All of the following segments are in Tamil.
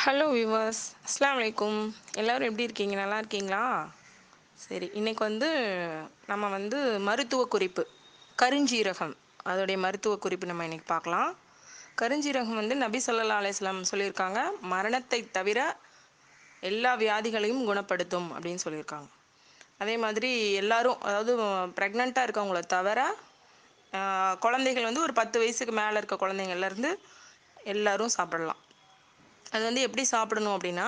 ஹலோ வியூவர்ஸ், அஸ்ஸலாமு அலைக்கும். எல்லோரும் எப்படி இருக்கீங்க? நல்லா இருக்கீங்களா? சரி, இன்னைக்கு நம்ம மருத்துவ குறிப்பு கருஞ்சீரகம், அதோடைய மருத்துவ குறிப்பு நம்ம இன்னைக்கு பார்க்கலாம். கருஞ்சீரகம் நபி ஸல்லல்லாஹு அலைஹி வஸல்லம் சொல்லியிருக்காங்க, மரணத்தை தவிர எல்லா வியாதிகளையும் குணப்படுத்தும் அப்படின்னு சொல்லியிருக்காங்க. அதே மாதிரி எல்லாரும், அதாவது ப்ரெக்னெண்ட்டாக இருக்கவங்கள தவிர குழந்தைகள் ஒரு 10 வயசுக்கு மேலே இருக்க குழந்தைங்கள்லேருந்து எல்லாரும் சாப்பிடலாம். அது எப்படி சாப்பிடணும் அப்படின்னா,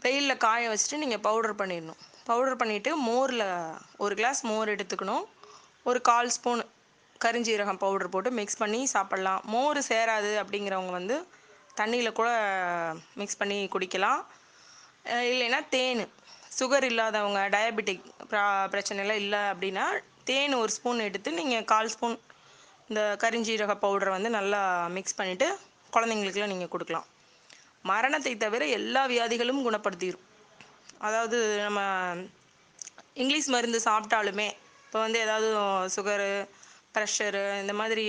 வெயிலில் காய வச்சுட்டு நீங்கள் பவுடர் பண்ணிடணும். பவுடர் பண்ணிவிட்டு மோரில் 1 கிளாஸ் மோர் எடுத்துக்கணும். ஒரு 1/4 ஸ்பூன் கருஞ்சீரகம் பவுடர் போட்டு மிக்ஸ் பண்ணி சாப்பிட்லாம். மோர் சேராது அப்படிங்கிறவங்க தண்ணியில் கூட மிக்ஸ் பண்ணி குடிக்கலாம். இல்லைன்னா தேன், சுகர் இல்லாதவங்க, டயபெட்டிக் பிரச்சனைலாம் இல்லை அப்படின்னா தேன் 1 ஸ்பூன் எடுத்து நீங்கள் 1/4 ஸ்பூன் இந்த கருஞ்சீரக பவுடரை நல்லா மிக்ஸ் பண்ணிவிட்டு குழந்தைங்களுக்குலாம் நீங்கள் கொடுக்கலாம். மரணத்தை தவிர எல்லா வியாதிகளும் குணப்படுத்திடும். அதாவது நம்ம இங்கிலீஷ் மருந்து சாப்பிட்டாலுமே, இப்போ ஏதாவது சுகரு, ப்ரெஷரு, இந்த மாதிரி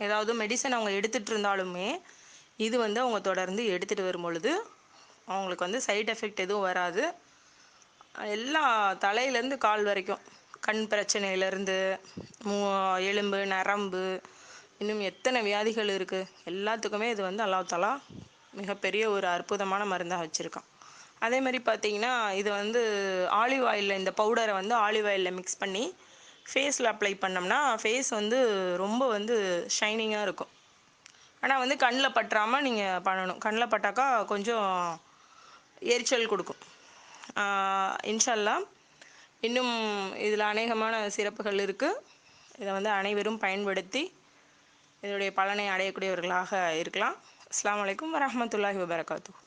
ஏதாவது மெடிசன் அவங்க எடுத்துகிட்டு இருந்தாலுமே, இது அவங்க தொடர்ந்து எடுத்துகிட்டு வரும் பொழுது அவங்களுக்கு சைடு எஃபெக்ட் எதுவும் வராது. எல்லா தலையிலேருந்து கால் வரைக்கும், கண் பிரச்சனையிலேருந்து எலும்பு, நரம்பு, இன்னும் எத்தனை வியாதிகள் இருக்குது எல்லாத்துக்குமே இது அல்லாஹ் தஆலா மிகப்பெரிய ஒரு அற்புதமான மருந்தாக வச்சுருக்கான். அதே மாதிரி பார்த்தீங்கன்னா, இது ஆலிவ் ஆயிலில், இந்த பவுடரை ஆலிவ் ஆயிலில் மிக்ஸ் பண்ணி ஃபேஸில் அப்ளை பண்ணோம்னா ஃபேஸ் ரொம்ப ஷைனிங்காக இருக்கும். ஆனால் கண்ணில் பற்றாமல் நீங்கள் பண்ணணும். கண்ணில் பட்டாக்கா கொஞ்சம் எரிச்சல் கொடுக்கும். இன்ஷா அல்லாஹ் இன்னும் இதில் அநேகமான சிறப்புகள் இருக்குது. இதை அனைவரும் பயன்படுத்தி இதனுடைய பலனை அடையக்கூடியவர்களாக இருக்கலாம். அஸ்ஸலாமு அலைக்கும் வரஹ்மத்துல்லாஹி வபரகாத்துஹு.